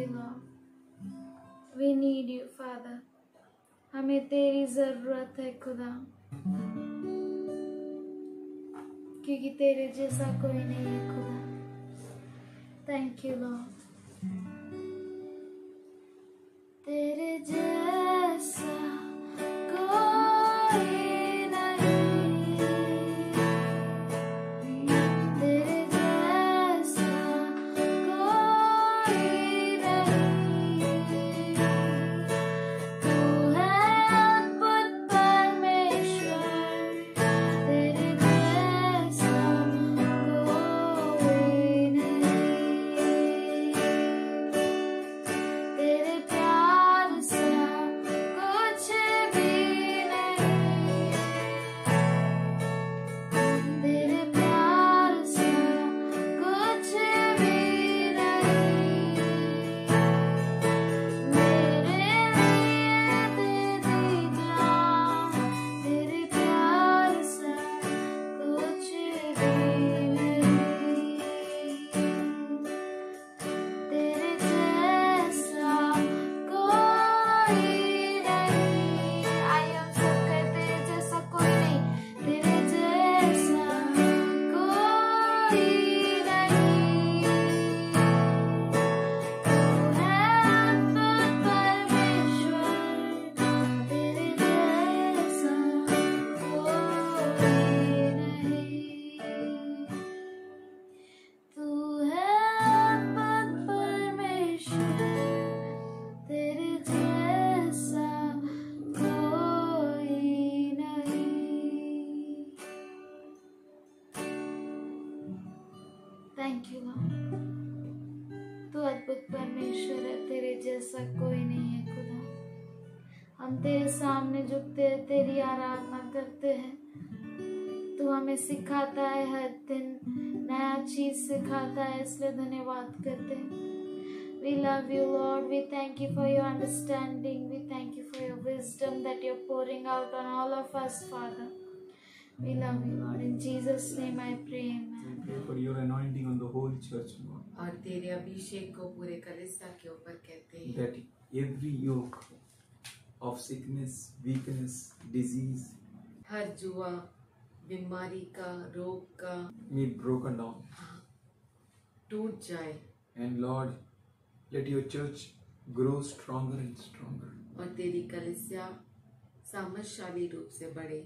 you, Lord. We need you, Father. हमें तेरी जरूरत है खुदा, क्योंकि तेरे जैसा कोई नहीं है खुदा. Thank you, Lord. तेरे जैसा कोई नहीं, तेरे जैसा कोई नहीं. तू है अद्भुत परमेश्वर, तेरे जैसा कोई नहीं. तेरे प्यार सा कुछ भी नहीं, तेरे प्यार सा कुछ भी नहीं. मेरे लिए दे दी जान, तेरे प्यार सा कुछ भी नहीं. तेरे जैसा कोई नहीं. आइए हम सब कहते हैं, जैसा कोई नहीं, तेरे जैसा कोई नहीं. तू है अद्भुत परमेश्वर, तेरे जैसा कोई नहीं. तू है अद्भुत परमेश्वर, तेरे जैसा कोई नहीं. Thank you, Lord. तू अद्भुत परमेश्वर है, तेरे जैसा कोई नहीं है खुदा. हम तेरे सामने झुकते हैं, तेरी आराधना करते हैं. तू हमें सिखाता है, हर दिन नया चीज सिखाता है, इसलिए धन्यवाद करते हैं. We love you, Lord. We thank you for your understanding. We thank you for your wisdom that you're pouring out on all of us, Father. We love you, Lord. In Jesus' name I pray, amen. Pray for your anointing on the whole church, Lord. और तेरे अभिषेक को पूरे कलीसिया के ऊपर कहते हैं That every yoke of sickness, weakness, disease हर जुआ, बीमारी का, रोग का be broken down. टूट जाए. And Lord, let your church grow stronger and stronger. और तेरी कलीसिया सामर्थशाली रूप से बढ़े,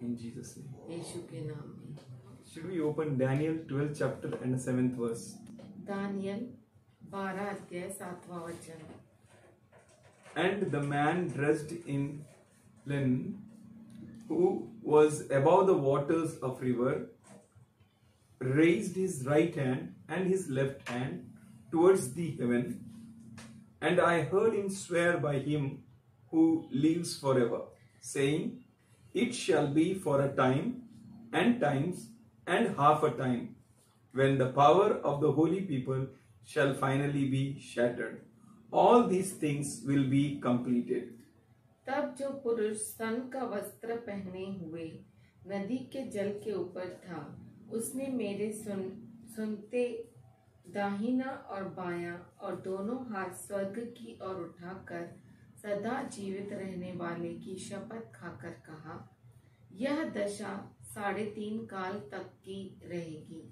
In Jesus' name. यीशु के नाम में. Should we open Daniel 12th chapter and the 7th verse? Daniel 12 अध्याय 7वां वचन. And the man dressed in linen, who was above the waters of river, raised his right hand and his left hand towards the heaven, and I heard him swear by him who lives forever, saying, It shall be for a time and times and half a time, when the power of the holy people shall finally be shattered. All these things will be completed. तब जो पुरुष सन का वस्त्र पहने हुए नदी के जल के ऊपर था, उसने मेरे सुनते दाहिना और बायां और दोनों हाथ स्वर्ग की ओर उठाकर सदा जीवित रहने वाले की शपथ खाकर कहा, यह दशा 3.5 काल तक की रहेगी,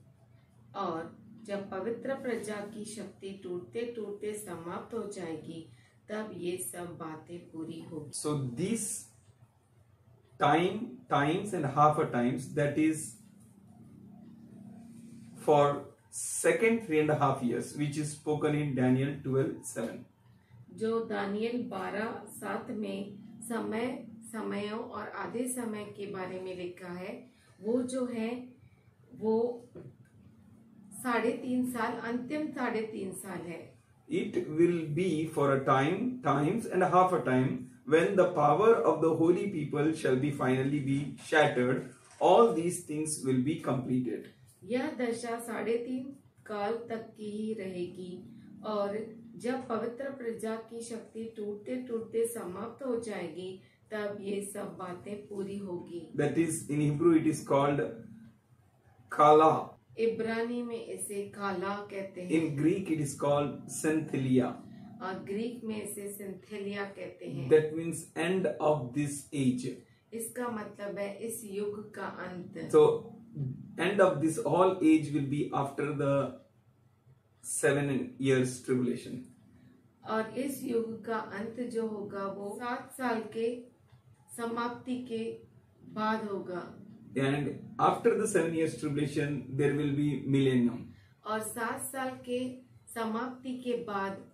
और जब पवित्र प्रजा की शक्ति टूटते टूटते समाप्त हो जाएगी, तब ये सब बातें पूरी होगी. So these times and half a times, that is for second 3.5 years, which is spoken in Daniel 12:7. जो दानियल 12:7 में समयों और आधे समय के बारे में लिखा है, वो जो है वो 3.5 साल, अंतिम 3.5 साल है. It will be for a times and half a time, when the power of the holy people shall be finally be shattered. All these things will be completed. यह दशा 3.5 काल तक की ही रहेगी, और जब पवित्र प्रजा की शक्ति टूटते टूटते समाप्त हो जाएगी, तब ये सब बातें पूरी होगी. That is, in Hebrew it is called Kala. इब्रानी में इसे काला कहते हैं। In Greek, it is called Synthelia. और ग्रीक में इसे सिंथेलिया कहते हैं। That means end of this age. इसका मतलब है इस युग का अंत। So, end of this whole age will be after the 7 years tribulation. और इस युग का अंत जो होगा वो 7 साल के समाप्ति के बाद होगा। And after the 7 years tribulation, there will be millennium. और 7 साल के समाप्ति के बाद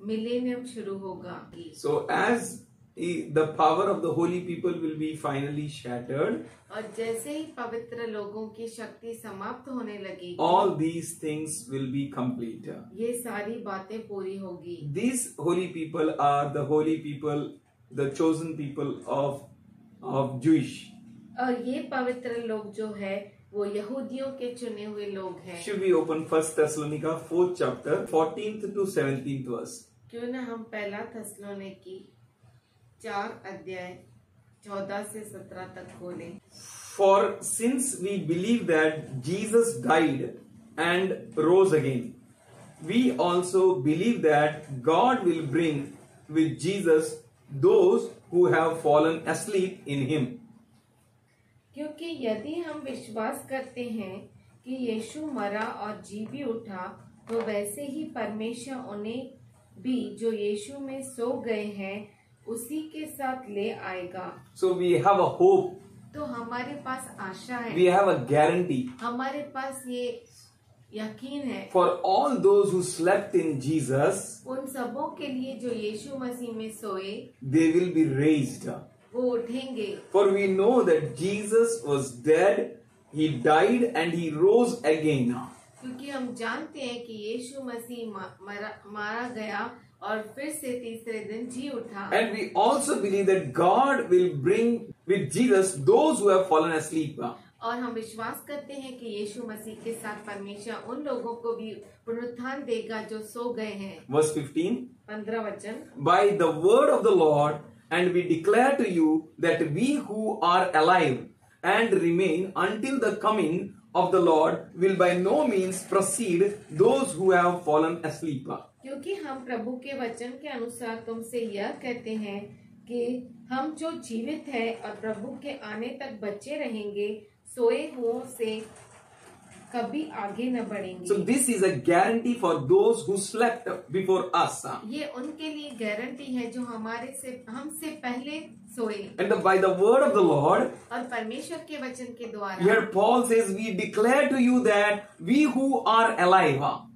मिलेनियम शुरू होगा। So as the power of the holy people will be finally shattered, और जैसे ही पवित्र लोगों की शक्ति समाप्त होने लगेगी, all these things will be complete. ये सारी बातें पूरी होगी। These holy people are the holy people, the chosen people of Jewish. और ये पवित्र लोग जो है वो यहूदियों के चुने हुए लोग हैं। Should we open 1 Thessalonica 4th chapter 14th to 17th verse? क्यों ना हम पहला थेसलोनिकी 4 अध्याय 14 से 17 तक खोलें। For since we believe that Jesus died and rose again, we also believe that God will bring with Jesus those who have fallen asleep in him. क्योंकि यदि हम विश्वास करते हैं कि यीशु मरा और जी भी उठा, तो वैसे ही परमेश्वर उन्हें भी जो यीशु में सो गए हैं उसी के साथ ले आएगा। So we have a hope. तो हमारे पास आशा है, We have a guarantee. हमारे पास ये यकीन है। For all those who slept in Jesus, उन सबों के लिए जो यीशु मसीह में सोए, they will be raised. वो उठेंगे। For we know that Jesus was dead, he died and he rose again. क्योंकि हम जानते हैं कि यीशु मसीह मारा गया और फिर से तीसरे दिन जी उठा। And we also believe that God will bring with Jesus those who have fallen asleep. और हम विश्वास करते हैं कि यीशु मसीह के साथ परमेश्वर उन लोगों को भी पुनरुत्थान देगा जो सो गए हैं। Verse 15. 15 वचन। By the word of the Lord, and we declare to you that we who are alive and remain until the coming of the Lord will by no means precede those who have fallen asleep. क्योंकि हम प्रभु के वचन के अनुसार तुमसे यह कहते हैं कि हम जो जीवित है और प्रभु के आने तक बचे रहेंगे, सोए हुओं से कभी आगे न बढ़ेंगे। So this is a guarantee for those who slept before us. ये उनके लिए गारंटी है जो हमसे पहले सोए। And by the word of the Lord, और परमेश्वर के वचन के द्वारा, here Paul says, we declare to you that we who are alive.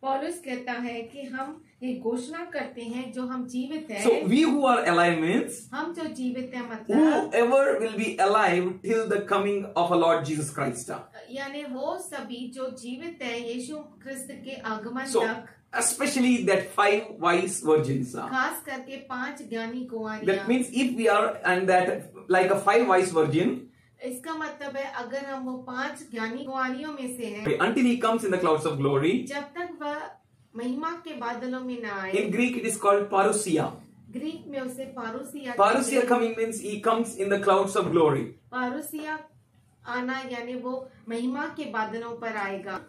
पौलुस कहता है कि हम ये घोषणा करते हैं जो हम जीवित हैं। So we who are alive means हम जो जीवित हैं मतलब whoever will be alive till the coming of our Lord Jesus Christ. यानी वो सभी जो जीवित है यीशु क्रिस्त के आगमन So तक, especially that 5 wise virgins. खास करके 5 ज्ञानी That कुंवारियां। means if we are and that like a 5 wise virgin, इसका मतलब है अगर हम वो 5 ज्ञानी कुंवारियों में से हैं, until he comes in the clouds of glory. जब तक वह महिमा के बादलों में न आए। In Greek it is called parousia. Greek में उसे पारूसिया। Parousia coming means he comes in the clouds of glory. पारूसिया आना यानी वो महिमा के बादलों पर आएगा।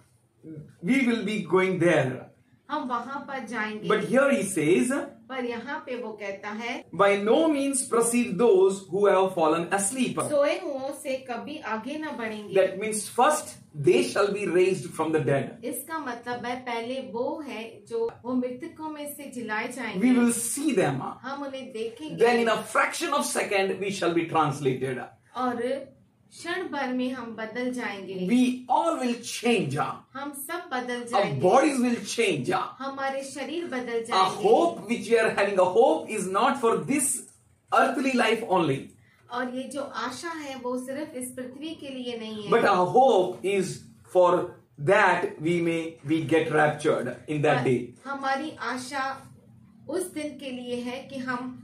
We will be going there. हम वहाँ पर जाएंगे। But here he says, पर यहाँ पे वो कहता है, by no means precede those who have fallen asleep. सोए हुओं से कभी आगे न बढ़ेंगे। That means first they shall be raised from the dead. इसका मतलब है पहले वो है जो वो मृतकों में से जिलाए जाएंगे। We will see them. हम उन्हें देखेंगे। Then in a fraction of second we shall be translated. और क्षण भर में हम बदल जाएंगे। We all will change. हम सब बदल Our जाएंगे। bodies will change. हमारे शरीर बदल A जाएंगे। hope which we are having, a hope is not for this earthly life only. और ये जो आशा है वो सिर्फ इस पृथ्वी के लिए नहीं है। But our hope is for that we get raptured in that day. हमारी आशा उस दिन के लिए है कि हम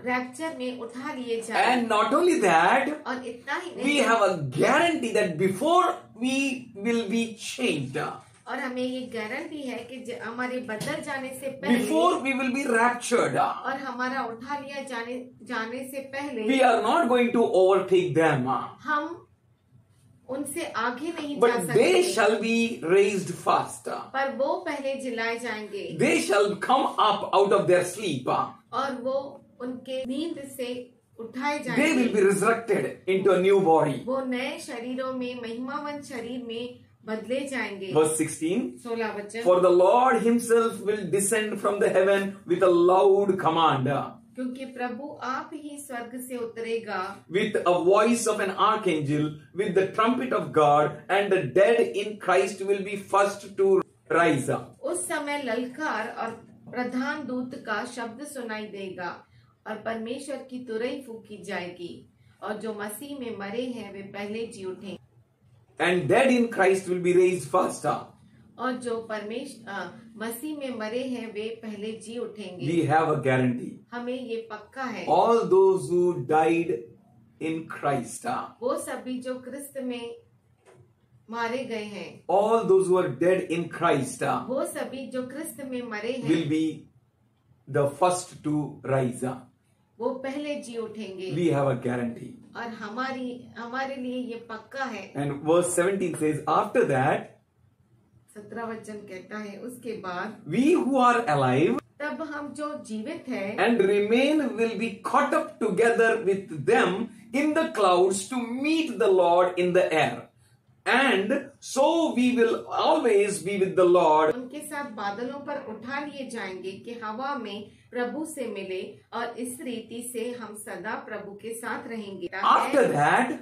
रैप्चर में उठा लिए जाएं। And not only that, और इतना ही we नहीं, have a guarantee that before we will be changed, और हमें ये गारंटी है कि हमारे बदल जाने से पहले, before we will be raptured, और हमारा उठा लिया जाने से पहले we are not going to overtake them. हम उनसे आगे नहीं जा but they सकते, shall be raised first. पर वो पहले जिलाए जाएंगे They shall come up out of their sleep. और वो उनके नींद से उठाए They will be जाएंगे। resurrected into a new body. वो नए शरीरों में, महिमावन शरीर में बदले जाएंगे। Verse 16. 16 वचन, For the Lord himself will descend from the heaven with a loud command, क्योंकि प्रभु आप ही स्वर्ग से उतरेगा with a voice of an archangel, with the trumpet of God, and the dead in Christ will be first to rise. उस समय ललकार और प्रधान दूत का शब्द सुनाई देगा और परमेश्वर की तुरही फूंकी जाएगी और जो मसीह में मरे हैं वे पहले जी उठेंगे। And dead in Christ will be raised first. और जो मसीह में मरे हैं वे पहले जी उठेंगे। We have a guarantee. हमें ये पक्का है। All those who died in Christ, वो सभी जो क्रिस्त में मारे गए हैं, all those who are dead in Christ वो सभी जो क्रिस्त में मरे will हैं be the first to rise. वो पहले जी उठेंगे। We have a guarantee. और हमारे लिए ये पक्का है। And verse 17 says, after that, 17 वचन कहता है, उसके बाद we who are alive तब हम जो जीवित हैं and remain will be caught up together with them in the clouds to meet the Lord in the air. And so we will always be with the Lord. उनके साथ बादलों पर उठा लिए जाएंगे कि हवा में प्रभु से मिले और इस रीति से हम सदा प्रभु के साथ रहेंगे। After that,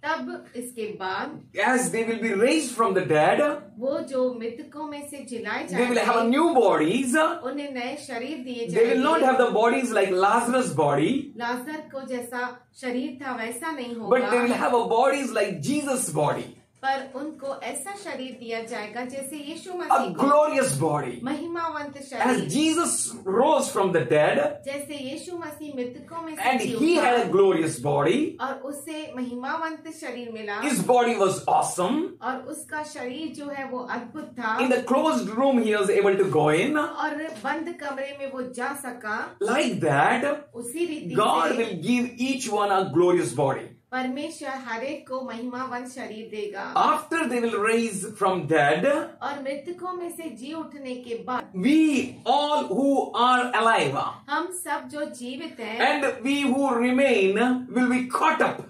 तब इसके बाद as they will be raised from the dead, वो जो मृतकों में से जिलाए they will have a जाएंगे new bodies. उन्हें नए शरीर दिए They will not have जाएंगे। the bodies like Lazarus' body, लाजर को जैसा शरीर था वैसा नहीं but they will होगा, have a bodies like Jesus' body, पर उनको ऐसा शरीर दिया जाएगा जैसे यीशु a मसीह को, glorious body. महिमावंत As शरीर, Jesus rose from the dead जैसे यीशु मसीह मृतकों में से and ji he had a उठा glorious body, और उसे महिमावंत शरीर मिला his body was awesome. और उसका शरीर जो है वो अद्भुत था In the closed room, he was able to go in. और बंद कमरे में वो जा सका। Like that, उसी रीति God से will give each one a glorious body. परमेश्वर हर एक को महिमावंत शरीर देगा। After they will raise from dead, और मृतकों में से जी उठने के बाद we all who are alive हम सब जो जीवित हैं, and we who remain will be caught up.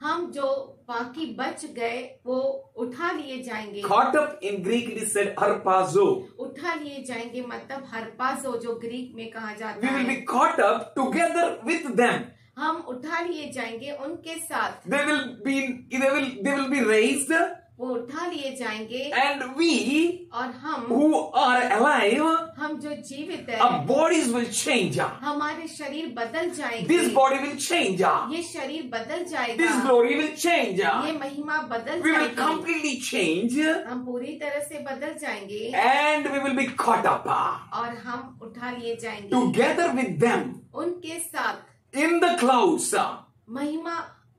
हम जो बाकी बच गए वो उठा लिए जाएंगे। Caught up in Greek it is said harpazo. उठा लिए जाएंगे मतलब हरपाजो जो ग्रीक में कहा We जाता will है। be caught up together with them. हम उठा लिए जाएंगे उनके साथ, They will be raised, वो उठा लिए जाएंगे and we और हम who are alive, हम जो जीवित our है bodies will change. हमारे शरीर बदल जाएंगे। This body will change. ये शरीर बदल जाएगा, This glory will change. ये महिमा बदल We will जाएगी, completely change हम पूरी तरह से बदल जाएंगे and we will be caught up और हम उठा लिए जाएंगे together with them उनके साथ in the clouds महिमा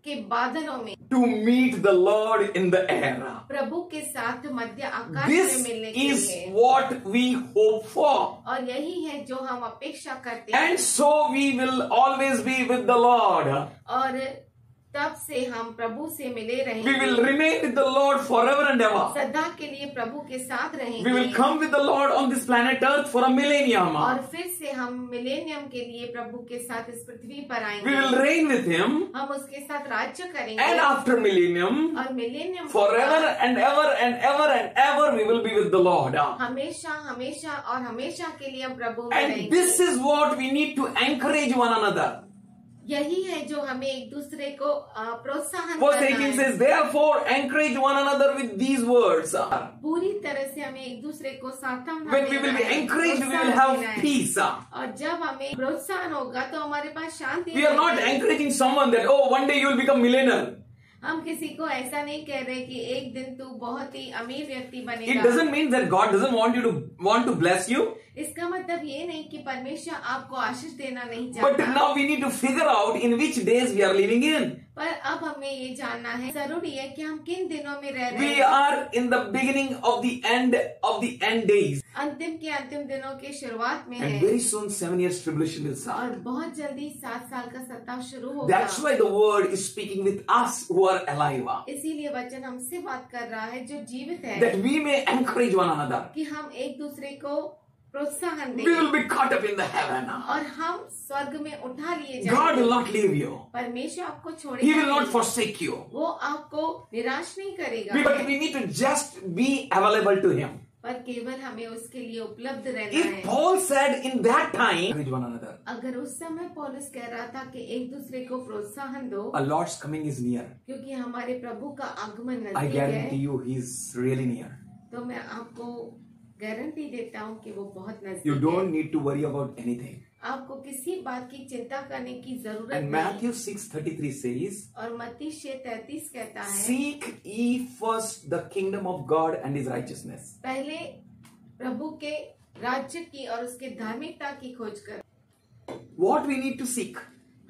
के बादलों में, to meet the Lord in the air. प्रभु के साथ मध्य आकाश में This मिलने के is लिए। what we hope for. और यही है जो हम अपेक्षा करते हैं And so we will always be with the Lord. और तब से हम प्रभु से मिले We will रहेंगे, remain with the Lord forever and ever. सदा के लिए प्रभु के साथ We will रहेंगे come with the Lord on this planet Earth for a millennium. और फिर से हम मिलेनियम के लिए प्रभु के साथ इस पृथ्वी पर We will आएंगे, reign with Him, हम उसके साथ राज्य and करेंगे after millennium, और millennium forever and ever and ever and ever, we will be with the Lord. हमेशा हमेशा और हमेशा के लिए हम प्रभु में And रहेंगे। this is what we need to encourage one another. यही है जो हमें एक दूसरे को प्रोत्साहन Verse करना 18 है। says, therefore encourage one another with these words. पूरी तरह से हमें एक दूसरे को सार्थक When we will be encouraged, we will have peace. और जब हमें प्रोत्साहन होगा तो हमारे पास शांति We are not रहेगी। encouraging someone that, oh, one day you will become millionaire. हम किसी को ऐसा नहीं कह रहे कि एक दिन तू बहुत ही अमीर व्यक्ति It बनेगा। doesn't mean that God doesn't want to bless you. इसका मतलब ये नहीं कि परमेश्वर आपको आशीष देना नहीं But चाहता, now we need to figure out in which days we are living in. पर अब हमें ये जानना है, जरूरी है कि हम किन दिनों में रह रहे We हैं। are in the beginning of the end days. अंतिम के अंतिम दिनों के शुरुआत में And है, very soon 7 years tribulation will और start. बहुत जल्दी 7 साल का सत्ता शुरू होगा। That's why the word is speaking with us who are alive. इसीलिए वचन हमसे बात कर रहा है जो जीवित है, That we may encourage one another. कि हम एक दूसरे को प्रोत्साहन We दें will be caught up in the heaven. और हम स्वर्ग में उठा लिए God जाएंगे। will not leave you. परमेश्वर आपको He छोड़ेगा will not नहीं, forsake you. वो आपको निराश नहीं करेगा, But we need to just be available to Him. पर केवल हमें उसके लिए उपलब्ध रहना If है। Paul said in that time, encourage one another. अगर उस समय पौलुस कह रहा था कि एक दूसरे को प्रोत्साहन दो, Our Lord's coming is near. क्योंकि हमारे प्रभु का आगमन I नजदीक guarantee है, you, He is really near. तो मैं आपको गारंटी देता हूँ कि वो बहुत You नजदीक है। don't need to worry about anything. आपको किसी बात की चिंता करने की जरूरत And नहीं। Matthew 6:33 says, और मत्ती 6:33 कहता है, Seek ye first the kingdom of God and His righteousness. पहले प्रभु के राज्य की और उसके धार्मिकता की खोज कर। What we need to seek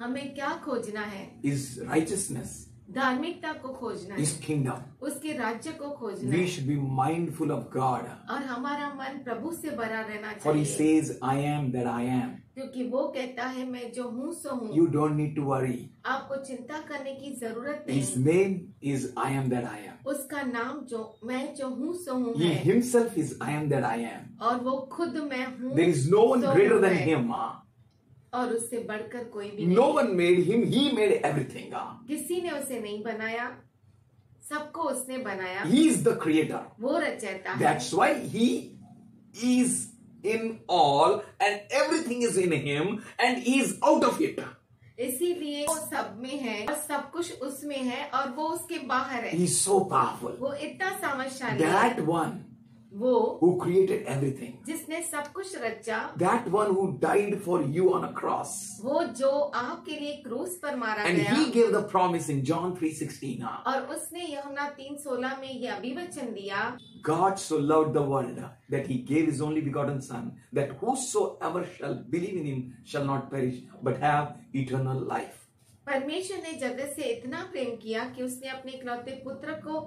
हमें क्या खोजना है? is righteousness, धार्मिकता को खोजना है, His kingdom. उसके राज्य को खोजना We है, should be mindful of God. और हमारा मन प्रभु से भरा रहना For He चाहिए, says, I am that I am. क्योंकि वो कहता है मैं जो हूँ सो हूँ। You don't need to worry. आपको चिंता करने की जरूरत His नहीं। name is I am that I am. उसका नाम जो मैं जो हूँ सो हूँ He है, Himself is I am that I am. और वो खुद मैं हूँ There is no one so greater हूँ than है, Him. और उससे बढ़कर कोई भी No नहीं। one made Him. He made everything. किसी ने उसे नहीं बनाया, सबको उसने बनाया, He is the creator. वो रचयिता है। That's why He is in all and everything is in Him and He is out of it. इसीलिए वो सब में है और सब कुछ उसमें है और वो उसके बाहर है। He is so powerful. वो इतना सामर्थ्यशाली है, That one वो who created everything. जिसने सब कुछ रचा, That one who died for you on a cross. वो जो आपके लिए क्रूस पर मारा And गया, He gave the promise in John 3:16. और उसने यूहन्ना 3:16 में यह अभिवचन दिया, God so loved the world that He gave His only begotten Son, that whosoever shall believe in Him shall not perish but have eternal life. परमेश्वर ने जगत से इतना प्रेम किया कि उसने अपने इकलौते पुत्र को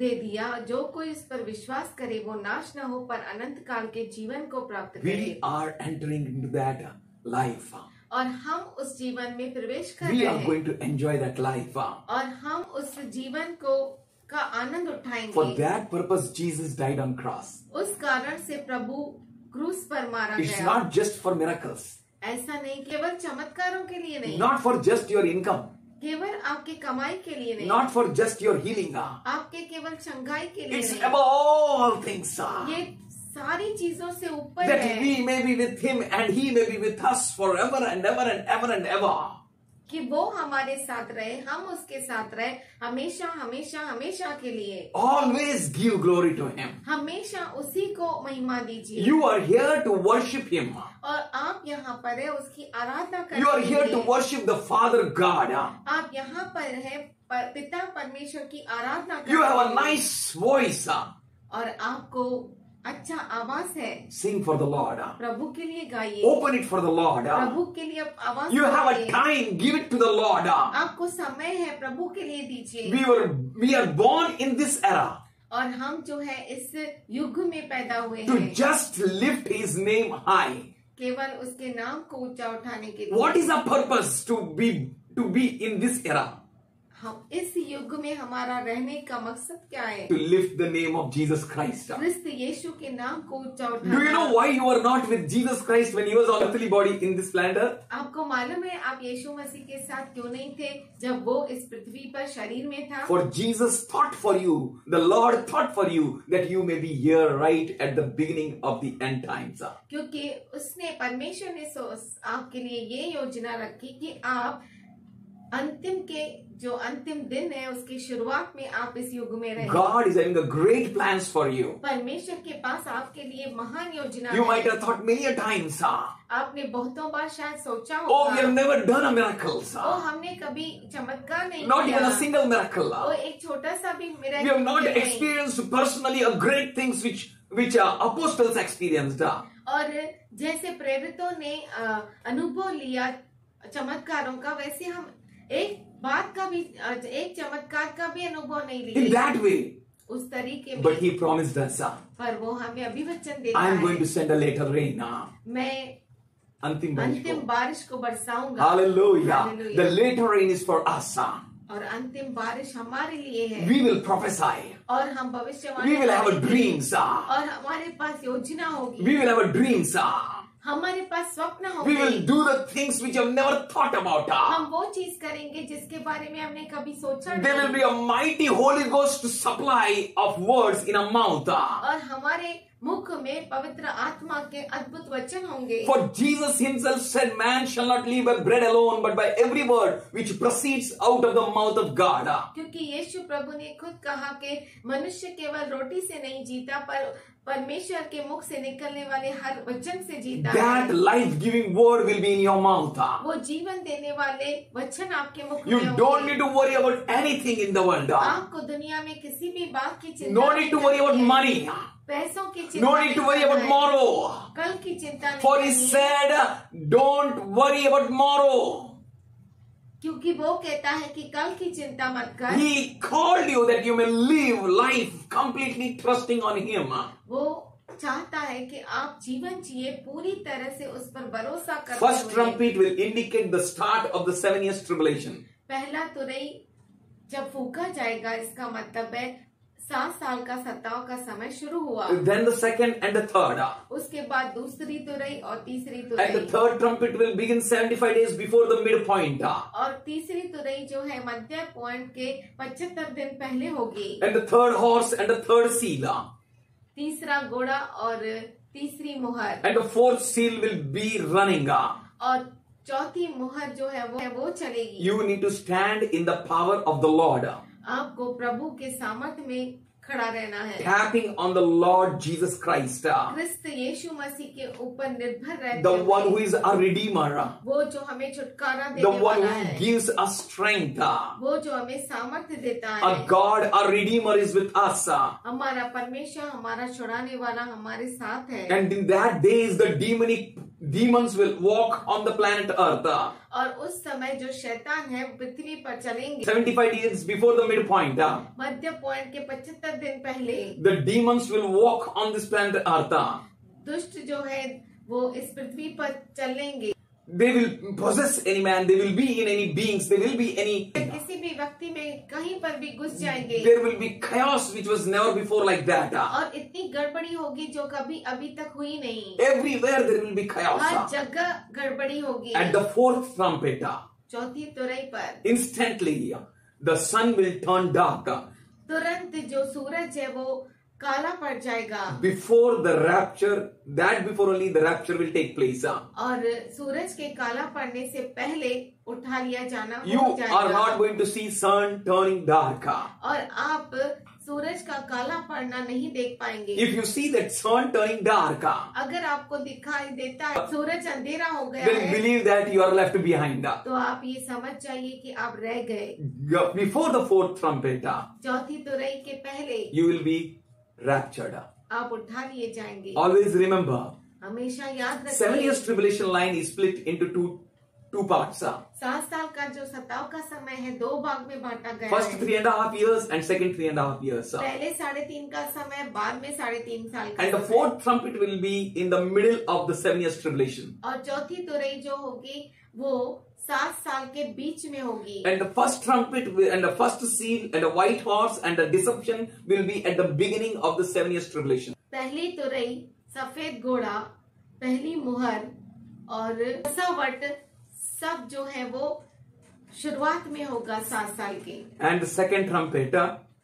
दे दिया, जो कोई उस पर विश्वास करे वो नाश न हो पर अनंत काल के जीवन को प्राप्त करे। We are entering into that life. और हम उस जीवन में प्रवेश कर We रहे are हैं, going to enjoy that life. और हम उस जीवन को का आनंद For उठाएंगे। that purpose, Jesus died on cross. उस कारण से प्रभु क्रूस पर मारा It's गया। not just for miracles, ऐसा नहीं, केवल चमत्कारों के लिए नहीं, not for just your income, केवल आपके कमाई के लिए नहीं, not for just your healing. आपके केवल शंघाई के लिए It's नहीं, above all things. ये सारी चीजों से ऊपर That है we may be with Him and He may be with us forever and ever and ever and ever. कि वो हमारे साथ रहे, हम उसके साथ रहे, हमेशा हमेशा हमेशा के लिए। Always give glory to Him. हमेशा उसी को महिमा दीजिए। You are here to worship Him. और आप यहाँ पर है उसकी आराधना You are करने here के to लिए। worship the Father God. आप यहाँ पर है पिता परमेश्वर की आराधना You have a करने के लिए। nice voice. और आपको अच्छा आवाज है, Sing for the Lord. प्रभु के लिए गाइए, Open it for the Lord. प्रभु के लिए आवाज You have a गाइए। time. Give it to the Lord. आपको समय है, प्रभु के लिए दीजिए। We are born in this era और हम जो है इस युग में पैदा हुए to हैं just lift His name high. केवल उसके नाम को ऊंचा उठाने के लिए। What is our purpose to be in this era? हम इस युग में हमारा रहने का मकसद क्या है? To lift the name of Jesus Christ. क्रिस्त यीशु के नाम को ऊंचा Do you know उठाना। why you were not with Jesus Christ when He was on earthly body in this planet Earth? आपको मालूम है आप यीशु मसीह के साथ क्यों नहीं थे जब वो इस पृथ्वी पर शरीर में था? For Jesus thought for you, the Lord thought for you that you may be here right at the beginning of the end times. क्योंकि उसने परमेश्वर ने आपके लिए ये योजना रखी कि आप अंतिम के जो अंतिम दिन है उसकी शुरुआत में आप इस युग में रहे। God is having a great plans for you. परमेश्वर के पास आपके लिए महान योजना You है। might have thought many a times, आपने बहुतों बार शायद सोचा oh, we have होगा, never done a miracle. ओ हमने कभी चमत्कार नहीं Not even किया, a single miracle. ओ एक छोटा सा भी We have not मिरेकल नहीं। experienced personally a great things which which apostles experienced. और जैसे प्रेरितों ने अनुभव लिया चमत्कारों का, वैसे हम एक बात का भी, एक चमत्कार का भी अनुभव नहीं In लिया that way, उस तरीके में। but he promised us, पर वो हमें अभी वचन देता I am है, going to send a later rain. मैं अंतिम बारिश अंतिम को. बारिश को बरसाऊंगा। Hallelujah. Hallelujah. The later rain is for us. और अंतिम बारिश हमारे लिए है। We will prophesy. और हम भविष्यवाणी We will have a करेंगे। dreams. और हमारे पास योजना होगी। We will have a dreams. हमारे पास स्वप्न We होंगे। will do the things which you have never thought about. हम वो चीज करेंगे जिसके बारे में हमने कभी सोचा There will नहीं। be a mighty Holy Ghost supply of words in a mouth. और हमारे मुख में पवित्र आत्मा के अद्भुत वचन होंगे। For Jesus himself said, man shall not live by bread alone, but by every word which proceeds out of the mouth of God. क्योंकि यीशु प्रभु ने खुद कहा कि मनुष्य केवल रोटी से नहीं जीता, पर परमेश्वर के मुख से निकलने वाले हर वचन से जीता That है। life-giving word will be in your mouth. वो जीवन देने वाले वचन आपके मुख You में don't होंगे। need to worry about anything in the world. आपको दुनिया में किसी भी बात की चिंता No नहीं need to worry about करनी है। money. पैसों की चिंता No need to नहीं worry करना about है। tomorrow. कल की चिंता नहीं For he करनी है। said, don't worry about tomorrow. क्योंकि वो कहता है कि कल की चिंता मत कर। He called you that you may live life completely trusting on him. वो चाहता है कि आप जीवन जिए पूरी तरह से उस पर भरोसा करते First हुए। trumpet will indicate the start of the 7 years tribulation. पहला तुरई जब फूका जाएगा, इसका मतलब है 7 साल का सताव का समय शुरू हुआ। Then the second and the third. उसके बाद दूसरी तुरई और तीसरी And the तुरई। third trumpet will begin 75 days before the midpoint. और तीसरी तुरई जो है मध्य पॉइंट के 75 दिन पहले होगी। And the third horse and the third seal. तीसरा घोड़ा और तीसरी मुहर। And the fourth seal will be running. और चौथी मुहर जो है वो चलेगी। You need to stand in the power of the Lord. आपको प्रभु के सामर्थ्य में खड़ा रहना है। Tapping on the Lord Jesus Christ. क्रिस्त यीशु मसीह के ऊपर निर्भर रहते The हुए, one who is a redeemer. वो जो हमें छुटकारा The देने one वाला who है, gives us strength. वो जो हमें सामर्थ्य देता A है। God, a redeemer is with us. हमारा परमेश्वर, हमारा छुड़ाने वाला हमारे साथ है। And in that days, the demons will walk on the planet Earth. और उस समय जो शैतान है पृथ्वी पर चलेंगे। 75 years before the midpoint. Madhya point के 75 दिन पहले The demons will walk on this planet Earth. दुष्ट जो है वो इस पृथ्वी पर चलेंगे। They will possess any man. They will be in any beings. They will be any. किसी भी व्यक्ति में कहीं पर भी घुस जाएंगे। There will be chaos which was never before like that. और इतनी गड़बड़ी होगी जो कभी अभी तक हुई नहीं। Everywhere there will be her chaos. जगह गड़बड़ी होगी। At the fourth trumpet, चौथी तुरई पर instantly the sun will turn dark. तुरंत जो सूरज है वो काला पड़ जाएगा। Before the rapture, that before only the rapture will take place. और सूरज के काला पड़ने से पहले उठा लिया जाना You हो जाएगा। are not going to see sun turning dark. और आप सूरज का काला पड़ना नहीं देख पाएंगे। If you see that sun turning dark, अगर आपको दिखाई देता है सूरज अंधेरा हो गया then है, believe that you are left behind. तो आप ये समझ जाइए कि आप रह गए। Before the fourth trumpet, चौथी तुरई के पहले you will be raptured. आप उठा लिए जाएंगे। Always remember, हमेशा याद 7 रखिए, years tribulation line is split into two parts. 7 साल का जो सताव का समय है 2 भाग में बांटा गया First है। 3.5 years and second 3.5 years. पहले 3.5 का समय, बाद में 3.5 साल का And the समय। fourth trumpet will be in the middle of the 7 years tribulation. और चौथी तुरई जो होगी वो 7 साल के बीच में होगी। And the first trumpet and the first seal and the white horse and the deception will be at the beginning of the 7 years tribulation. पहली तुरई, सफेद घोड़ा, पहली मुहर और सजावट सब जो है वो शुरुआत में होगा 7 साल के। And the second trumpet,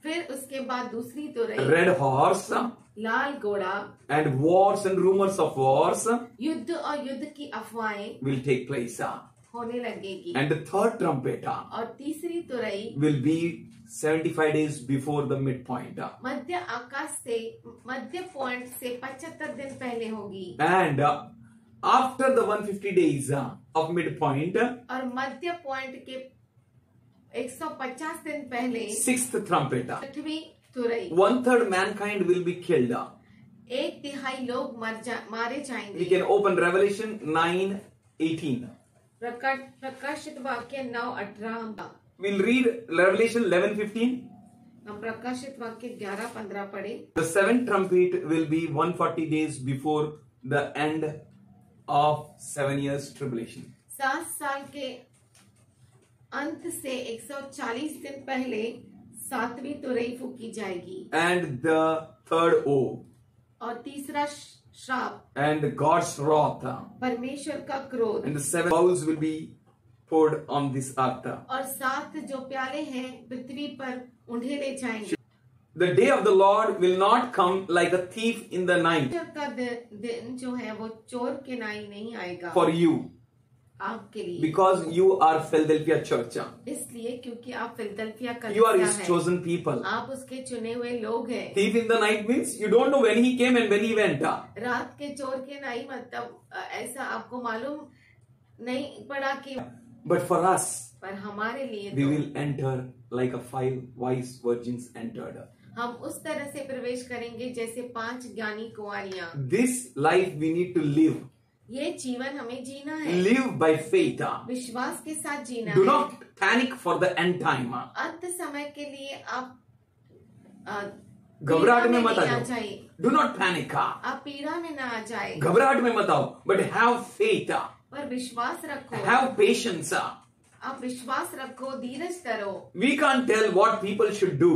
फिर उसके बाद दूसरी तुरई, red horse लाल घोड़ा, and wars and rumors of wars युद्ध और युद्ध की अफवाहें will take place. होने लगेगी। And the third trumpet और तीसरी तुरई will be 75 days before the midpoint. मध्य आकाश से, मध्य पॉइंट से 75 दिन पहले होगी। And after the 150 days of midpoint, और मध्य पॉइंट के 150 दिन पहले sixth trumpet, छठवीं तुरई, 1/3 mankind will be killed. एक तिहाई लोग मारे We जाएंगे। can open Revelation 9:18. प्रकाशित वाक्य 9:18 We'll read Revelation 11:15. हम प्रकाशित वाक्य 11-15 पढ़े। The seventh trumpet will be 140 days before the end of 7 years tribulation. 7 साल के अंत से 140 दिन पहले 7वीं तुरई फूकी जाएगी। And the third woe. और तीसरा श्राप, And God's wrath. परमेश्वर का क्रोध। And the 7 bowls will be poured on this earth. और 7 जो प्याले हैं पृथ्वी पर उन्हें ले जाएंगे। The day of the Lord will not come like a thief in the night परमेश्वर का दिन जो है वो चोर के नाई नहीं आएगा for you, आपके लिए। because you are Philadelphia church. इसलिए क्योंकि आप फिलदेल्फिया You are कलीसिया his हैं। chosen people. आप उसके चुने हुए लोग हैं। Thief in the night means you don't know when he came and when he went. रात के चोर के नाई मतलब ऐसा आपको मालूम नहीं पड़ा कि, But for us, पर हमारे लिए we तो will enter like a 5 wise virgins entered. हम उस तरह से प्रवेश करेंगे जैसे 5 ज्ञानी कुंवारियां। This life we need to live. ये जीवन हमें जीना है, Live by faith. विश्वास के साथ जीना Do है। not panic for the end time. अंत समय के लिए आप घबराहट में पीड़ा मत नहीं आ आ जाओ. जाए, Do not panic. आप पीड़ा में ना आ जाए, घबराहट में मत आओ. But have faith. पर विश्वास रखो। Have patience. आप विश्वास रखो, धीरज धरो। We can't tell what people should do.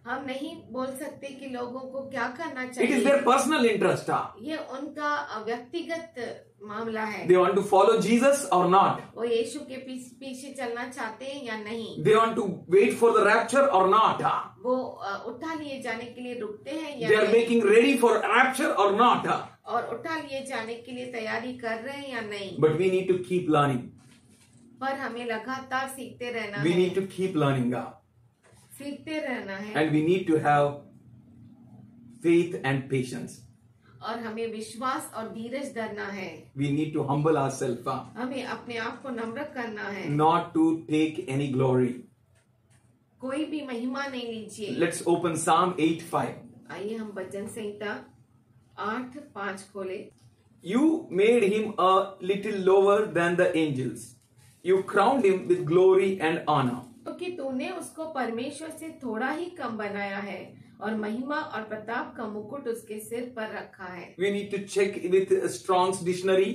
हम नहीं बोल सकते कि लोगों को क्या करना It is चाहिए। their personal interest. ये उनका व्यक्तिगत मामला है। They want to follow Jesus or not. वो यीशु के पीछे चलना चाहते हैं या नहीं। They want to wait for the rapture or not. वो उठा लिए जाने के लिए रुकते हैं या They are नहीं। making ready for rapture or not. और उठा लिए जाने के लिए तैयारी कर रहे हैं या नहीं। But we need to keep learning. पर हमें लगातार सीखते रहना We है, need to keep learning. सीखते रहना है। And we need to have faith and patience. और हमें विश्वास और धीरज धरना है। We need to humble ourselves, हमें अपने आप को नम्र करना है। not to take any glory. कोई भी महिमा नहीं लीजिए। Let's open Psalm 8:5. आइए हम भजन संहिता 8:5 खोले। You made him a little lower than the angels. You crowned him with glory and honor. क्योंकि तूने उसको परमेश्वर से थोड़ा ही कम बनाया है और महिमा और प्रताप का मुकुट उसके सिर पर रखा है। We need to check with Strong's dictionary,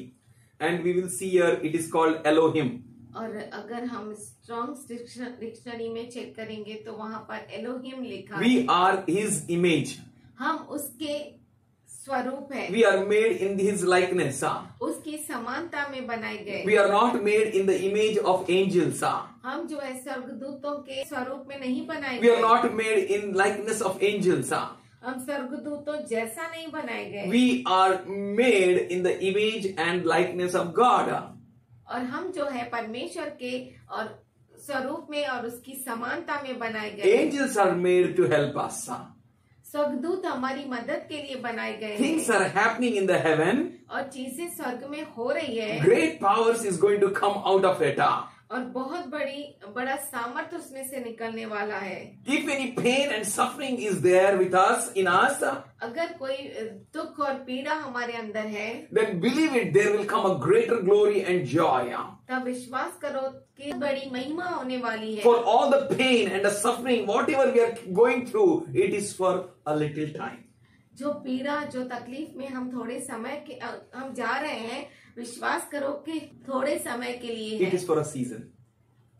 and we will see here it is called Elohim. और अगर हम स्ट्रॉन्ग्स डिक्शनरी में चेक करेंगे तो वहाँ पर एलोहिम लिखा We है। are his image. हम उसके स्वरूप है, We are made in his likeness. उसकी समानता में बनाए गए। We are not made in the image of angels. हम जो है स्वर्गदूतों के स्वरूप में नहीं बनाए We are गए। not made in likeness of angels. हम स्वर्गदूतों जैसा नहीं बनाए गए। We are made in the image and likeness of God. और हम जो है परमेश्वर के और स्वरूप में और उसकी समानता में बनाए गए। Angels are made to help us. स्वर्गदूत हमारी मदद के लिए बनाए गए Things हैं are happening in the heaven. और चीजें स्वर्ग में हो रही है Great powers is going to come out of it. और बहुत बड़ा सामर्थ्य उसमें से निकलने वाला है। If any pain and suffering is there with us, in us, अगर कोई दुख और पीड़ा हमारे अंदर है then believe it, there will come a greater glory and joy. तब विश्वास करो कि बड़ी महिमा होने वाली है। For all the pain and the suffering, whatever we are going through, it is for a little time. जो पीड़ा जो तकलीफ में हम थोड़े समय के हम जा रहे हैं, विश्वास करो कि थोड़े समय के लिए It है, is for a season.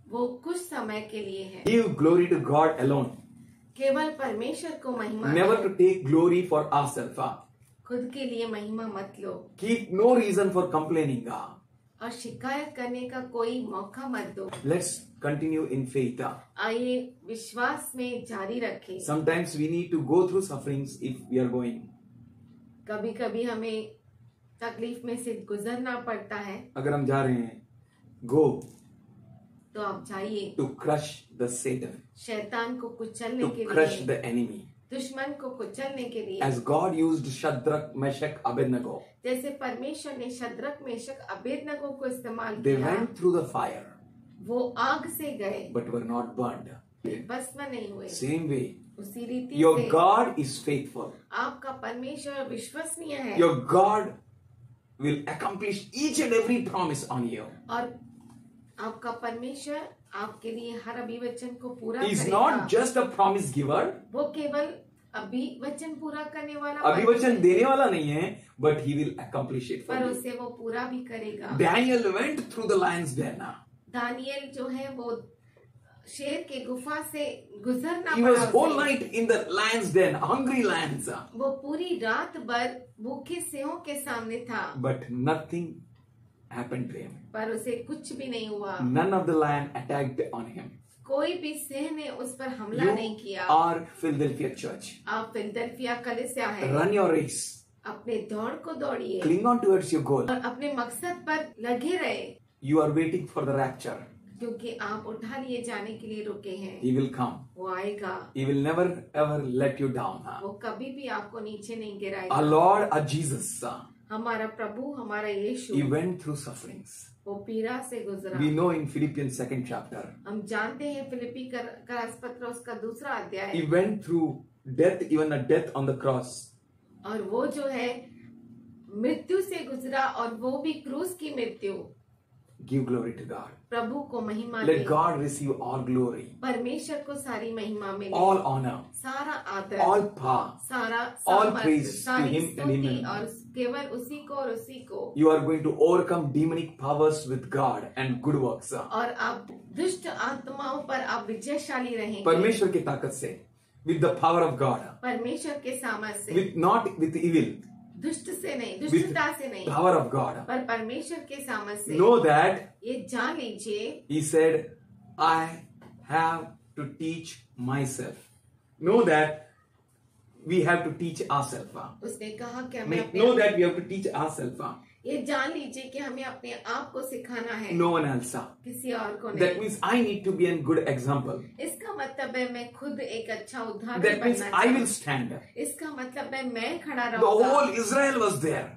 वो कुछ समय के लिए है। Give glory to God alone. केवल परमेश्वर को महिमा Never दो, to take glory for ourselves. खुद के लिए महिमा मत लो Keep no reason for complaining. और शिकायत करने का कोई मौका मत दो। Let's continue in faith. आइए विश्वास में जारी रखें। Sometimes we need to go through sufferings if we are going. कभी कभी हमें तकलीफ में से गुजरना पड़ता है, अगर हम जा रहे हैं, go तो आप जाइए to crush the Satan, शैतान को कुचलने to के crush लिए, the enemy. दुश्मन को कुचलने के लिए। As God used Shadrach, Meshach, Abednego, जैसे परमेश्वर ने शद्रक मेशक अबेदनगो को इस्तेमाल they किया, went through the fire वो आग से गए but were not burned. भस्म नहीं हुए। Same way, उसी रीति Your से God is faithful. आपका परमेश्वर विश्वसनीय है Your God will accomplish each and every promise on you. और आपका परमेश्वर आपके लिए हर अभिवचन को पूरा He is करेगा। not just a promise giver. वो केवल अभिवचन पूरा करने वाला अभिवचन देने वाला नहीं है, but he will accomplish it for पर you. उसे वो पूरा भी करेगा। Daniel went through the lion's den. Daniel जो है वो शेर के गुफा से गुजरना He was पड़ा whole उसे। night in the lion's den, hungry lions. वो पूरी रात भर भूखे सिंहों के सामने था But nothing happened to him. पर उसे कुछ भी नहीं हुआ। None of the lion attacked on him. कोई भी सिंह ने उस पर हमला You नहीं किया। are Philadelphia Church. आप फिलडेल्फिया कलीसिया है। Run your race. अपने दौड़ को दौड़िए Cling on towards your goal. और अपने मकसद पर लगे रहे You are waiting for the rapture. क्योंकि आप उठा लिए जाने के लिए रुके हैं। He will come. वो आएगा। He will never ever let you down. वो कभी भी आपको नीचे नहीं Our गिराएगा। Lord, our Jesus, हमारा प्रभु हमारा यीशु he went through sufferings. वो पीड़ा से गुजरा। We know in Philippians 2nd chapter. हम जानते हैं फिलिपी का पत्र उसका दूसरा अध्याय He went through death, even a death on the cross. और वो जो है मृत्यु से गुजरा और वो भी क्रूस की मृत्यु। Give glory to God. प्रभु को महिमा Let दे। God receive all glory, परमेश्वर को सारी महिमा मिले। all honor, सारा आदर, all power. सारा all सामर्थ, praise to सारी him and स्तुति him alone. और केवल उसी को और उसी को। You are going to overcome demonic powers with God and good works. और आप दुष्ट आत्माओं पर आप विजयशाली रहेंगे। परमेश्वर की ताकत से, with the power of God, परमेश्वर के सामर्थ से, with not with evil, दुष्ट से नहीं, with दुष्टता से नहीं, power of God. पर परमेश्वर के सामर्थ से। Know that ये जान लीजिए he said, I have to teach myself. Know that we have to teach ourselves. उसने कहा कि हमें Know अपने that we have to teach ourselves. ये जान लीजिए कि हमें अपने आप को सिखाना है, No one else. किसी और को That नहीं। means I need to be a good example. इसका मतलब है मैं खुद एक अच्छा उदाहरण That means बनना I will चाहूँ। stand. इसका मतलब है मैं खड़ा The रहूंगा। whole Israel was there.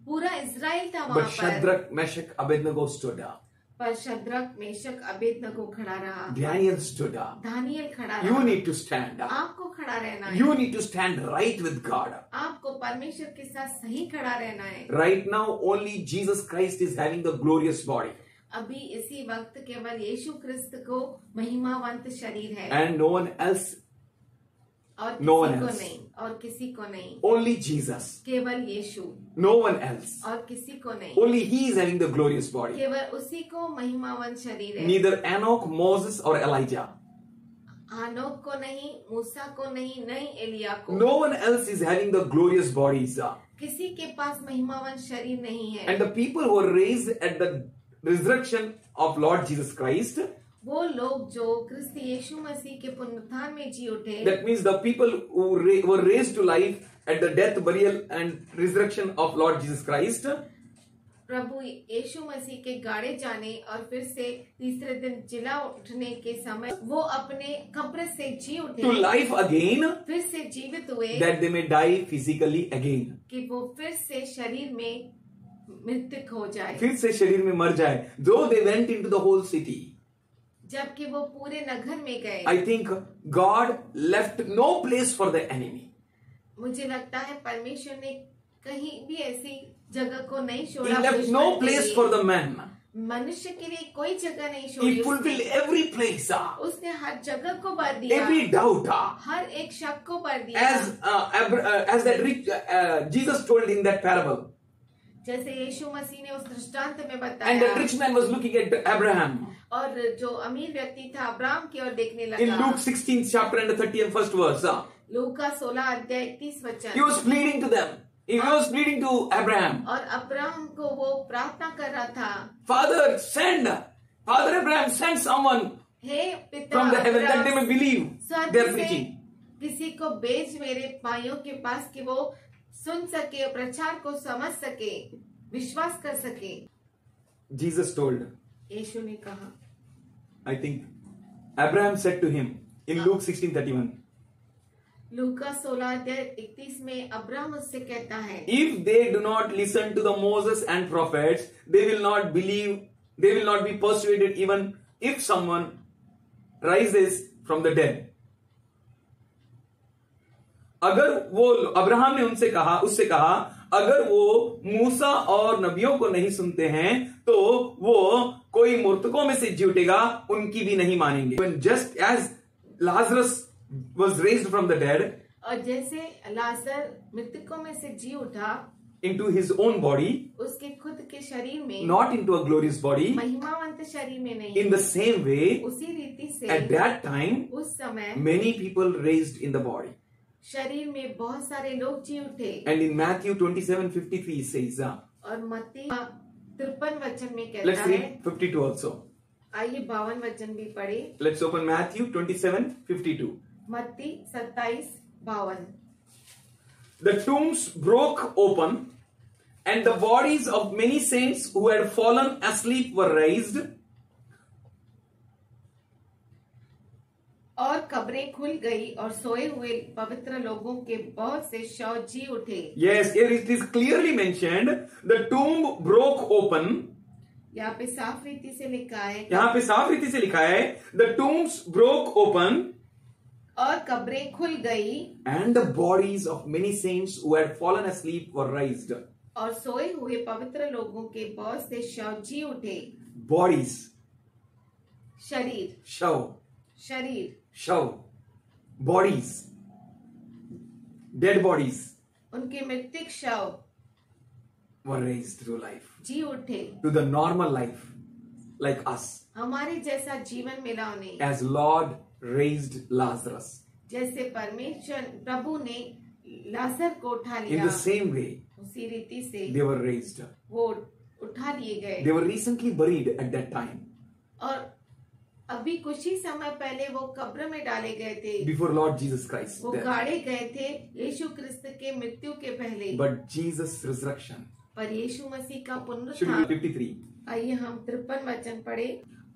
पूरा इज़राइल था वहाँ But पर, Shadrach, Meshach, Abednego stood up. पर शद्रक मेशक अबेदनगो खड़ा रहा। Daniel stood up. दानियल खड़ा रहा। You need to stand up. आपको खड़ा रहना है। You need to stand right with God. आपको परमेश्वर के साथ सही खड़ा रहना है। Right now, only Jesus Christ is having the glorious body. अभी इसी वक्त केवल यीशु क्रिस्त को महिमावंत शरीर है And no one else, और no किसी one को else. नहीं, और किसी को नहीं, only Jesus. केवल यीशु No one else. और किसी को नहीं, Only He is having the glorious body. केवल उसी को महिमावंत शरीर है। Neither Enoch, Moses or Elijah. आनोक को नहीं, मूसा को नहीं, नहीं एलिया को। No one else is having the glorious bodies. किसी के पास महिमावंत शरीर नहीं है। And the people who were raised at the resurrection of Lord Jesus Christ, वो लोग जो क्रिस्त यीशु मसीह के पुनरुत्थान में जी उठे, that means the people who were raised to life at the death, burial and resurrection of Lord Jesus Christ, प्रभु यीशु मसीह के गाड़े जाने और फिर से तीसरे दिन जिला उठने के समय वो अपने कब्र से जी to उठे, life again, फिर से जीवित हुए, that they may die physically again. कि वो फिर से शरीर में मृतक हो जाए, फिर से शरीर में मर जाए. Though they went into the whole city, जबकि वो पूरे नगर में गए। I think God left no place for the enemy. मुझे लगता है परमेश्वर ने कहीं भी ऐसी जगह को नहीं He छोड़ा। left दुश्मन no के place लिए। for the man. मनुष्य के लिए कोई जगह नहीं छोड़ी। He fulfilled every place, उसने हर जगह को भर दिया, every doubt. हर एक शक को भर दिया। As that rich Jesus told in that parable, जैसे यीशु मसीह ने उस दृष्टांत में and बताया, that rich man was looking at Abraham और जो अमीर व्यक्ति था अब्राहम की ओर देखने in लगा। Luke 16th chapter and the 31st verse. लूका 16 अध्याय 31 वचन। He was pleading to them. He was pleading to Abraham. और अब्राहम को वो प्रार्थना कर रहा था, Father Abraham, send someone हे पिता from the heaven that they may Abraham, believe स्वर्ग their से preaching. किसी को भेज मेरे भाइयों के पास कि वो सुन सके, प्रचार को समझ सके, विश्वास कर सके। Jesus told, यीशु ने कहा, I think Abraham said to him in Luke 16:31, लूका 16 अध्याय 31 में अब्राहम उससे कहता है, if they do not listen to the Moses and prophets, they will not believe, they will not be persuaded even if someone rises from the dead. अगर वो Abraham ने उससे कहा अगर वो मूसा और नबियों को नहीं सुनते हैं तो वो कोई मृतकों में से जी उठेगा उनकी भी नहीं मानेंगे. When just as Lazarus was raised from the dead, और जैसे लाजर मृतकों में से जी उठा into his own body, उसके खुद के शरीर में, not into a glorious body, महिमावंत शरीर में नहीं, in the same way, उसी रीति से at that time, उस समय many people raised in the body. शरीर में बहुत सारे लोग जी उठे. And in Matthew 27:53 it says, और मत्ती 53 वचन में let's कहता है. read 52 also. आइए 52 वचन भी पढ़े. Let's open Matthew 27:52. मत्ती 27:52. The tombs broke open, and the bodies of many saints who had fallen asleep were raised. और कब्रें खुल गई और सोए हुए पवित्र लोगों के बहुत से शव जी उठे. Yes, here it is clearly mentioned. The tomb broke open. यहाँ पे साफ रीति से लिखा है. यहाँ पे साफ रीति से लिखा है The tombs broke open. और कब्रें खुल गई. And the bodies of many saints who had fallen asleep were raised. और सोए हुए पवित्र लोगों के बहुत से शव जी उठे. Bodies. शरीर. Shav. शरीर. Shav. Bodies. Dead bodies उनके मृतिक शव were raised to life. जी उठे. To the normal life. Like us. हमारे जैसा जीवन मिला उन्हें. As Lord raised Lazarus. जैसे परमेश्वर प्रभु ने लाजर को उठा In लिया. the same way, उसी रीति से they were raised. वो उठा लिए गए. They were recently buried at that time. और अभी कुछ ही समय पहले वो कब्र में डाले गए थे. Before Lord Jesus Christ. वो death. गाड़े गए थे यीशु क्रिस्त के मृत्यु के पहले. But Jesus' resurrection. पर यीशु मसीह का Should पुनरुत्थान. be 53. आइए हम 53 वचन पढ़े.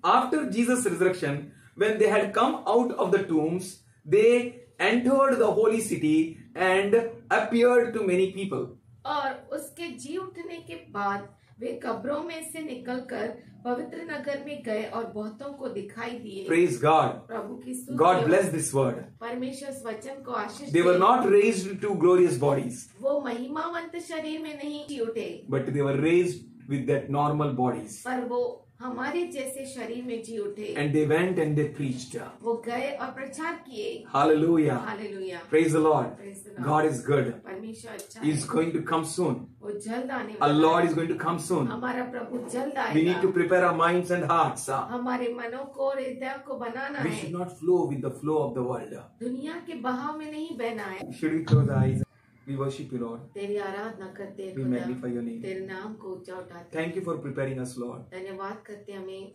After Jesus' resurrection, when they had come out of the tombs, they entered the holy city and appeared to many people. और उसके जी उठने के बाद वे कब्रों में से निकलकर पवित्र नगर में गए और बहुतों को दिखाई दिए. Praise God. प्रभु की स्तुति. God bless this word. परमेश्वर इस वचन को आशीष They were they. not raised to glorious bodies, वो महिमावंत शरीर में नहीं जी उठे, but they were raised with that normal bodies. पर वो हमारे जैसे शरीर में जी उठे. And they went and they preached. वो गए और प्रचार किए. Hallelujah. Hallelujah. Praise the Lord. Praise the Lord. God is good. परमेश्वर अच्छा He is है. going to come soon. वो जल्द आने Our वाला Lord है. is going to come soon. हमारा प्रभु जल्द We need to आएगा. prepare our minds and hearts. हमारे मनों को और हृदय को बनाना We है. should not flow with the flow of the world. दुनिया के बहाव में नहीं बहना है. Should we close our eyes? We worship you, Lord. तेरी आराधना करते हैं We खुदा. magnify your name. तेरे नाम को ऊंचा उठाते हैं. Thank you for preparing us, Lord. धन्यवाद करते हैं हमें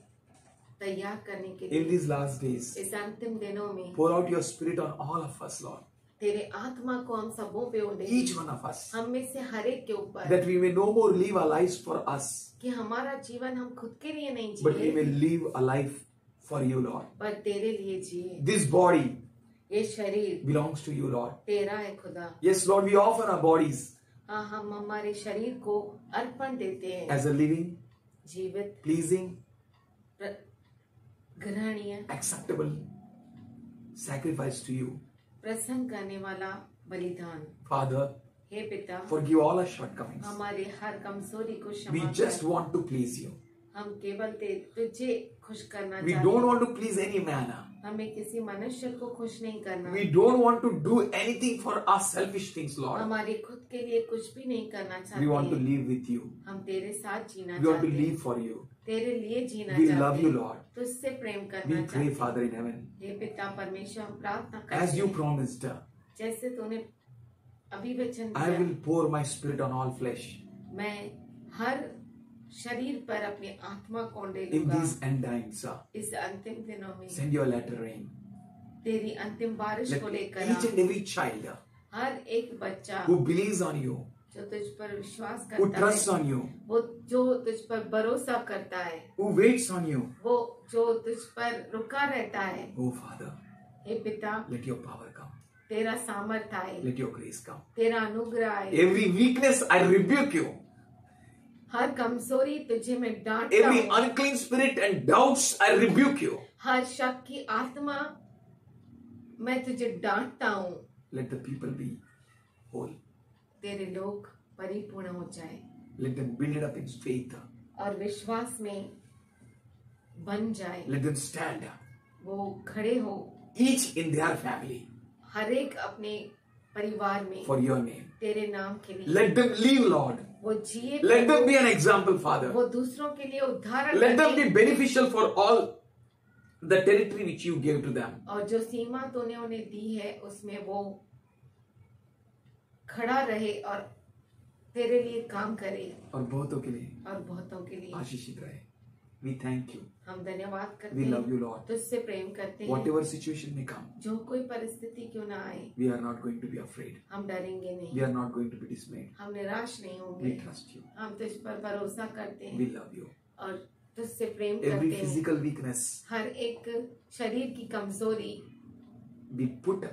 तैयार करने के In लिए. these last days, इस अंतिम दिनों में pour out your spirit on all of us, Lord. तेरे आत्मा को हम सबों पे उड़े. Each one of us. हम में से हर एक के ऊपर. That we may no more live our lives for us, कि हमारा जीवन हम खुद के लिए नहीं but we may जिए, live a life for you, Lord. पर तेरे लिए जिए. This body ये शरीर belongs to you, Lord. तेरा है खुदा. Yes, Lord, we offer our bodies हाँ, हम हमारे शरीर को अर्पण देते हैं. as a living, जीवित, pleasing, ग्रहणीय, acceptable sacrifice to you. प्रसन्न करने वाला बलिदान. Father, हे पिता, forgive all our shortcomings. हमारे हर कमजोरी को We क्षमा just कर. want to please you. हम केवल तुझे खुश करना We चाहते don't हैं. want to please any man. हमें किसी मनुष्य को खुश नहीं करना. We don't want to do anything for our selfish things, Lord. हमारे खुद के लिए कुछ भी नहीं करना We want to चाहते. live with you. हम तेरे साथ जीना We want to चाहते हैं. live for you. तेरे लिए जीना We चाहते love you, हैं. Lord. तुझसे प्रेम We करना pray, चाहते हैं. Father in heaven, हे पिता परमेश्वर, हम प्रार्थना as करते you हैं promised, जैसे तूने अभिवचन I दिया. will pour my spirit on all flesh मैं हर शरीर पर अपनी आत्मा को in डालूंगा. these end times. इस अंतिम दिनों में Send your latter rain. तेरी अंतिम बारिश Let को लेकर each uh. and every child हर एक बच्चा who believes on you, जो तुझ पर विश्वास who करता trusts है, on you, वो जो तुझ पर भरोसा करता है, who waits on you, वो जो तुझ पर रुका रहता है. oh Father, हे पिता, let your power come. तेरा सामर्थ आए, Let your grace come. तेरा अनुग्रह आए. Every weakness I rebuke you. हर कमजोरी तुझे मैं डांटता Every हूँ. unclean spirit and doubts I rebuke you. हर शक की आत्मा मैं तुझे डांटता हूँ. Let the people be whole. तेरे लोग परिपूर्ण हो जाए Let them build it up in faith. और विश्वास में बन जाए, Let them stand, वो खड़े हो each in their family, हर एक अपने परिवार में for your name. तेरे नाम के लिए। Let them live, Lord. वो जिए, Let them be an example, Father. वो दूसरों के लिए उदाहरण Let them बने। be beneficial for all the territory which you gave to them. और जो सीमा तूने उन्हें दी है उसमें वो खड़ा रहे और तेरे लिए काम करे और बहुतों के लिए और बहुतों के लिए आशीषित रहे. We thank you. हम धन्यवाद करते We हैं, love you, Lord. तुझसे प्रेम करते हैं। Whatever situation may come, जो कोई परिस्थिति क्यों ना आए, we are not going to be afraid. हम डरेंगे We नहीं, are not going to be dismayed. हम निराश नहीं होंगे। We trust you. हम तुझ पर भरोसा करते हैं We love you. और तुझसे प्रेम Every करते हैं। physical weakness हर एक शरीर की कमजोरी be put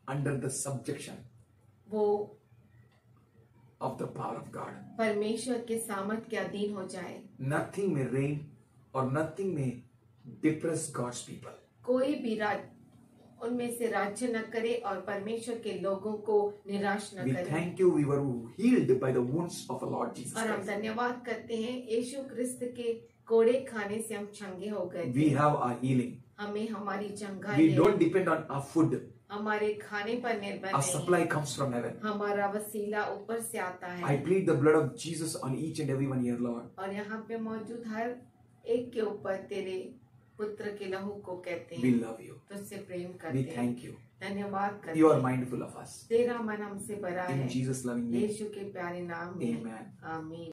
under the subjection वो of the power of God. परमेश्वर के सामर्थ के अधीन हो जाए। Nothing may reign or nothing may depress God's people. कोई भी उनमें से राज्य न करे और परमेश्वर के लोगों को निराश न We करे। thank you. We were healed by the wounds of our Lord Jesus और हम Christ. धन्यवाद करते हैं, यीशु क्रिस्त के कोड़े खाने से हम चंगे हो गए We थे। have our healing. हमें हमारी चंगाई We है, don't depend on our food. हमारे खाने पर निर्भर Our नहीं, supply comes from heaven. हमारा वसीला ऊपर से आता I है। plead the blood of Jesus on each and every one here, Lord. और यहाँ पे मौजूद हर एक के ऊपर तेरे पुत्र के लहू को कहते We हैं, love you. तुझसे प्रेम We करते हैं, thank you. धन्यवाद करते You are हैं। mindful of us. तेरा मन हमसे बड़ा In है, Jesus' loving name. यीशु के प्यारे नाम में Amen. आमीन।